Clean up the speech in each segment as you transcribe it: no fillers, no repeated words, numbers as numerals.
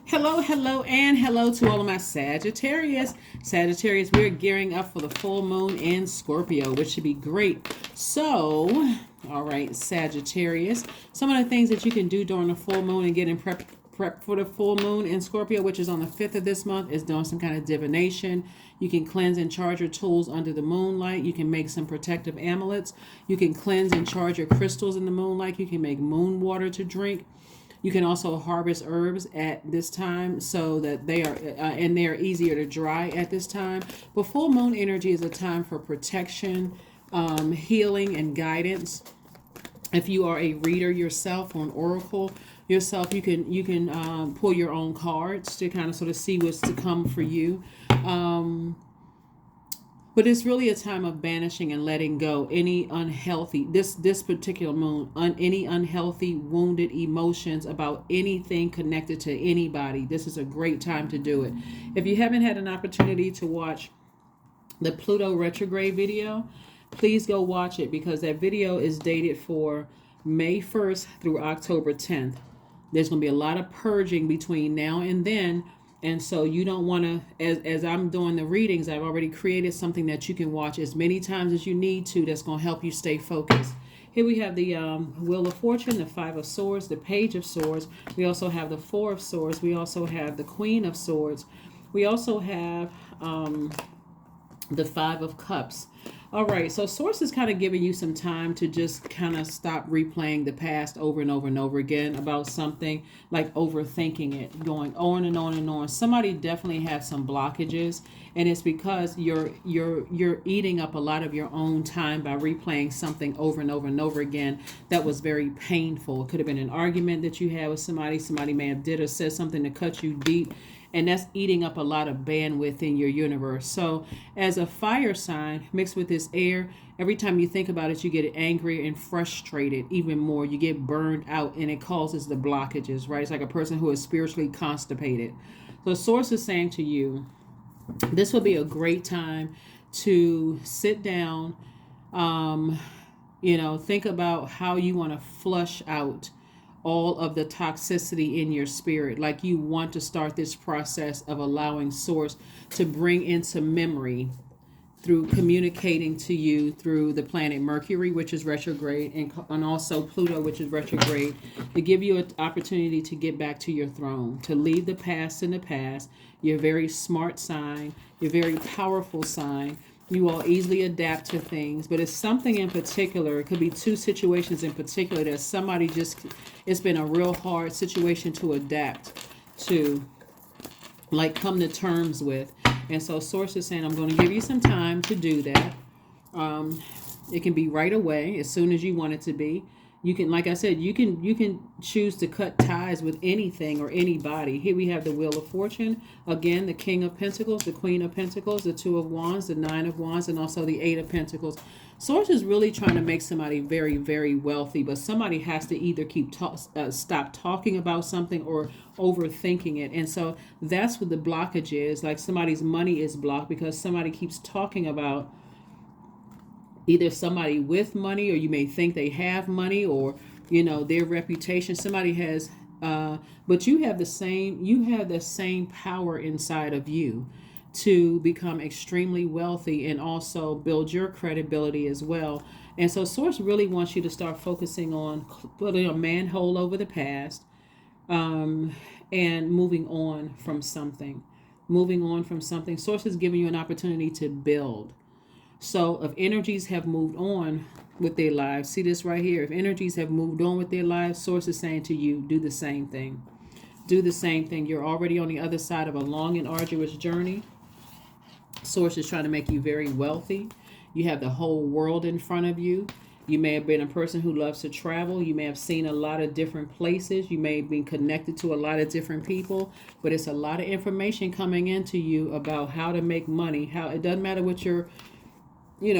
Hello, hello, and hello to all of my Sagittarius. Sagittarius, we're gearing up for the full moon in Scorpio, which should be great. So, all right, Sagittarius, some of the things that you can do during the full moon and get in prep for the full moon in Scorpio, which is on the 5th of this month, is doing some kind of divination. You can cleanse and charge your tools under the moonlight. You can make some protective amulets. You can cleanse and charge your crystals in the moonlight. You can make moon water to drink. You can also harvest herbs at this time so that they are easier to dry at this time. But full moon energy is a time for protection, healing, and guidance. If you are a reader yourself or an oracle yourself, you can pull your own cards to kind of sort of see what's to come for you. But it's really a time of banishing and letting go any unhealthy, this particular moon, any unhealthy, wounded emotions about anything connected to anybody. This is a great time to do it. If you haven't had an opportunity to watch the Pluto retrograde video, please go watch it because that video is dated for May 1st through October 10th. There's going to be a lot of purging between now and then. And so you don't want to, as I'm doing the readings, I've already created something that you can watch as many times as you need to that's going to help you stay focused. Here we have the Wheel of Fortune, the Five of Swords, the Page of Swords. We also have the Four of Swords. We also have the Queen of Swords. We also have the Five of Cups. All right, so Source is kind of giving you some time to just kind of stop replaying the past over and over and over again about something, like overthinking it, going on and on and on. Somebody definitely has some blockages, and it's because you're eating up a lot of your own time by replaying something over and over and over again that was very painful. It could have been an argument that you had with somebody. Somebody may have did or said something to cut you deep. And that's eating up a lot of bandwidth in your universe. So as a fire sign mixed with this air, every time you think about it, you get angry and frustrated even more. You get burned out and it causes the blockages, right? It's like a person who is spiritually constipated. So Source is saying to you, this will be a great time to sit down, think about how you want to flush out all of the toxicity in your spirit. Like you want to start this process of allowing Source to bring into memory through communicating to you through the planet Mercury, which is retrograde, and also Pluto, which is retrograde, to give you an opportunity to get back to your throne, to leave the past in the past. You're a very smart sign. You're a very powerful sign. You all easily adapt to things, but it's something in particular. It could be two situations in particular that somebody it's been a real hard situation to adapt to, like come to terms with. And so Source is saying, I'm going to give you some time to do that. It can be right away, as soon as you want it to be. You can, like I said, you can choose to cut ties with anything or anybody. Here we have the Wheel of Fortune. Again, the King of Pentacles, the Queen of Pentacles, the Two of Wands, the Nine of Wands, and also the Eight of Pentacles. Source is really trying to make somebody very, very wealthy, but somebody has to either stop talking about something or overthinking it. And so that's what the blockage is. Like somebody's money is blocked because somebody keeps talking about either somebody with money, or you may think they have money, or their reputation. Somebody has but you have the same power inside of you to become extremely wealthy and also build your credibility as well. And so Source really wants you to start focusing on putting a manhole over the past, and moving on from something. Source is giving you an opportunity to build. So if energies have moved on with their lives, see this right here. If energies have moved on with their lives, Source is saying to you, do the same thing. Do the same thing. You're already on the other side of a long and arduous journey. Source is trying to make you very wealthy. You have the whole world in front of you. You may have been a person who loves to travel. You may have seen a lot of different places. You may have been connected to a lot of different people. But it's a lot of information coming into you about how to make money. How it doesn't matter what your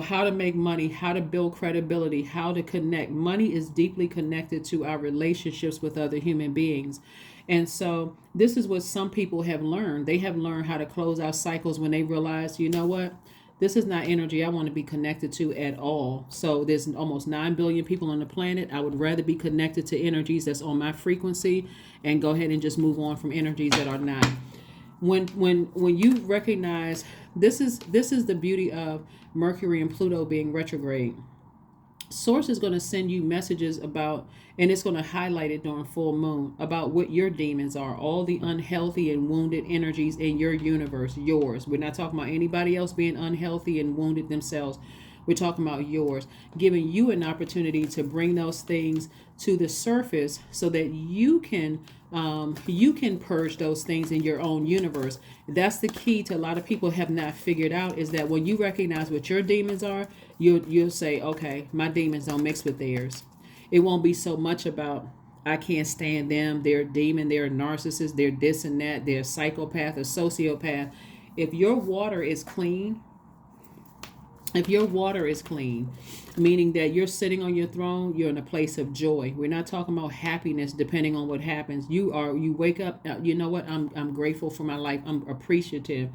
how to make money, how to build credibility, how to connect. Money is deeply connected to our relationships with other human beings. And so this is what some people have learned. They have learned how to close out cycles when they realize, you know what? This is not energy I want to be connected to at all. So there's almost 9 billion people on the planet. I would rather be connected to energies that's on my frequency and go ahead and just move on from energies that are not. When you recognize, this is the beauty of Mercury and Pluto being retrograde. Source is going to send you messages about, and it's going to highlight it during full moon, about what your demons are, all the unhealthy and wounded energies in your universe, yours. We're not talking about anybody else being unhealthy and wounded themselves. We're talking about yours, giving you an opportunity to bring those things to the surface so that you can purge those things in your own universe. That's the key to a lot of people have not figured out, is that when you recognize what your demons are, you'll say, okay, my demons don't mix with theirs. It won't be so much about, I can't stand them, they're a demon, they're a narcissist, they're this and that, they're a psychopath, a sociopath. If your water is clean, meaning that you're sitting on your throne, you're in a place of joy. We're not talking about happiness depending on what happens. You wake up, you know what, I'm grateful for my life, I'm appreciative.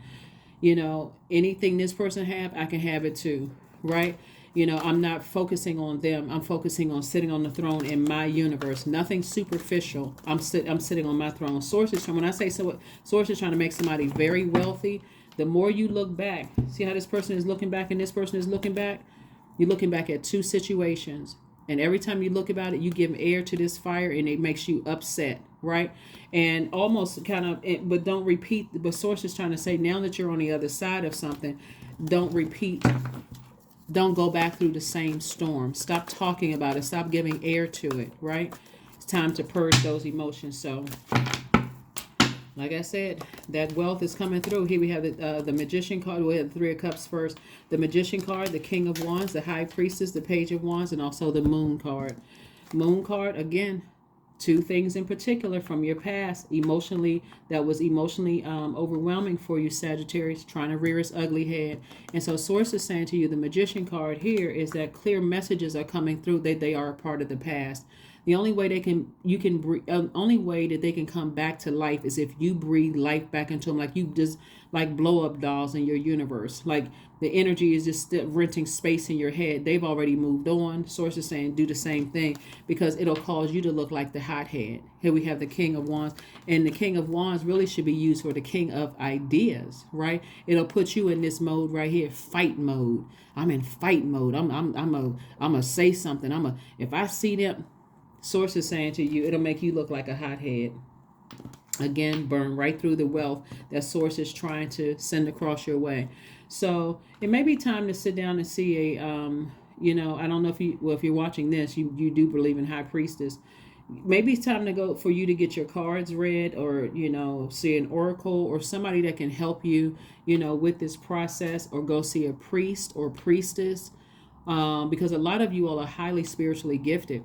Anything this person have, I can have it too, right? I'm not focusing on them. I'm focusing on sitting on the throne in my universe. Nothing superficial. I'm sitting on my throne. When I say so, Source is trying to make somebody very wealthy. The more you look back, see how this person is looking back and this person is looking back? You're looking back at two situations. And every time you look about it, you give air to this fire and it makes you upset, right? And almost kind of, but don't repeat. But Source is trying to say, now that you're on the other side of something, don't repeat. Don't go back through the same storm. Stop talking about it. Stop giving air to it, right? It's time to purge those emotions. So, like I said, that wealth is coming through. Here we have the Magician card. We have the Three of Cups first. The Magician card, the King of Wands, the High Priestess, the Page of Wands, and also the Moon card. Moon card, again, two things in particular from your past, that was emotionally overwhelming for you, Sagittarius, trying to rear its ugly head. And so Source is saying to you, the Magician card here is that clear messages are coming through, that they are a part of the past. The only way only way that they can come back to life is if you breathe life back into them, like you just like blow up dolls in your universe. Like the energy is just renting space in your head. They've already moved on. Source is saying do the same thing, because it'll cause you to look like the hothead. Here we have the King of Wands, and the King of Wands really should be used for the King of Ideas, right? It'll put you in this mode right here, fight mode. I'm in fight mode. I'm a say something. If I see them. Source is saying to you, it'll make you look like a hothead. Again, burn right through the wealth that Source is trying to send across your way. So it may be time to sit down and see I don't know if you're watching this, you do believe in High Priestess. Maybe it's time to go for you to get your cards read, or, see an oracle or somebody that can help you, with this process, or go see a priest or priestess, because a lot of you all are highly spiritually gifted.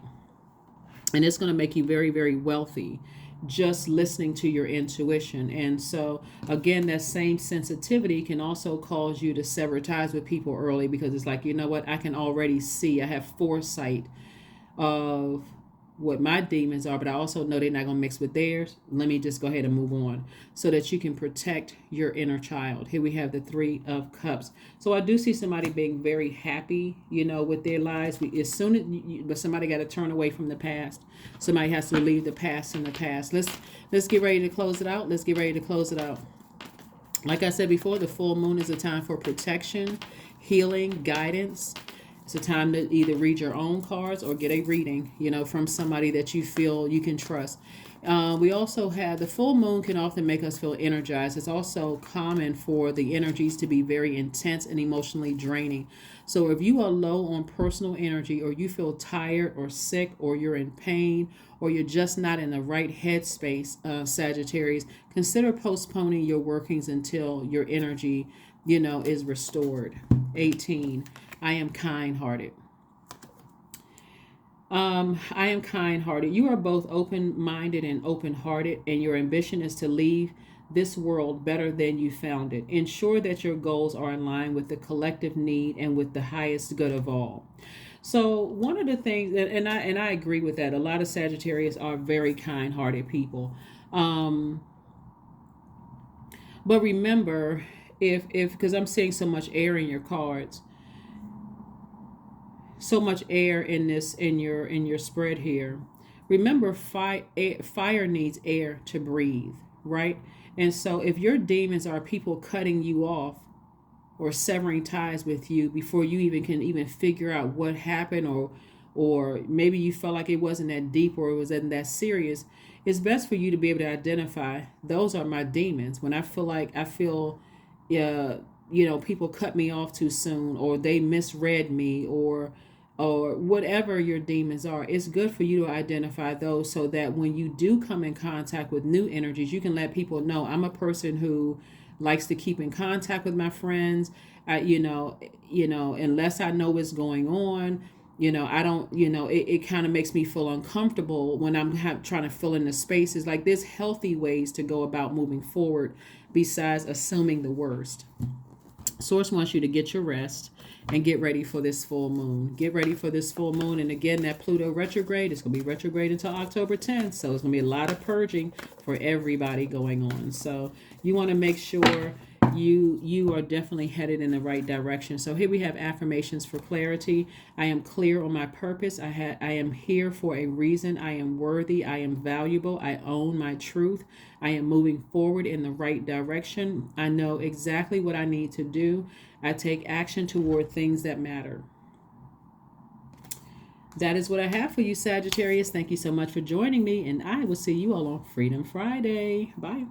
And it's going to make you very, very wealthy just listening to your intuition. And so, again, that same sensitivity can also cause you to sever ties with people early, because it's like, you know what, I can already see, I have foresight of what my demons are, but I also know they're not going to mix with theirs. Let me just go ahead and move on so that you can protect your inner child. Here we have the Three of Cups. So I do see somebody being very happy, with their lives. But somebody got to turn away from the past. Somebody has to leave the past in the past. Let's get ready to close it out. Like I said before, the full moon is a time for protection, healing, guidance. It's a time to either read your own cards or get a reading, from somebody that you feel you can trust. We also have the full moon can often make us feel energized. It's also common for the energies to be very intense and emotionally draining. So if you are low on personal energy, or you feel tired or sick, or you're in pain, or you're just not in the right headspace, Sagittarius, consider postponing your workings until your energy, is restored. 18. I am kind-hearted. I am kind-hearted. You are both open-minded and open-hearted, and your ambition is to leave this world better than you found it. Ensure that your goals are in line with the collective need and with the highest good of all. So one of the things, and I agree with that, a lot of Sagittarius are very kind-hearted people. But remember, if because I'm seeing so much air in your cards, so much air in this in your spread here. Remember, fire needs air to breathe, right? And so if your demons are people cutting you off or severing ties with you before you even can even figure out what happened, or maybe you felt like it wasn't that deep or it wasn't that serious, it's best for you to be able to identify those are my demons. When I feel people cut me off too soon, or they misread me, or whatever your demons are, it's good for you to identify those so that when you do come in contact with new energies, you can let people know I'm a person who likes to keep in contact with my friends. Unless I know what's going on, I don't, it kind of makes me feel uncomfortable when I'm trying to fill in the spaces. Like, there's healthy ways to go about moving forward besides assuming the worst. Source wants you to get your rest and get ready for this full moon. Get ready for this full moon. And again, that Pluto retrograde is going to be retrograde until October 10th. So it's going to be a lot of purging for everybody going on. So you want to make sure you are definitely headed in the right direction. So here we have affirmations for clarity. I am clear on my purpose. I am here for a reason. I am worthy. I am valuable. I own my truth. I am moving forward in the right direction. I know exactly what I need to do. I take action toward things that matter. That is what I have for you, Sagittarius. Thank you so much for joining me, and I will see you all on Freedom Friday. Bye.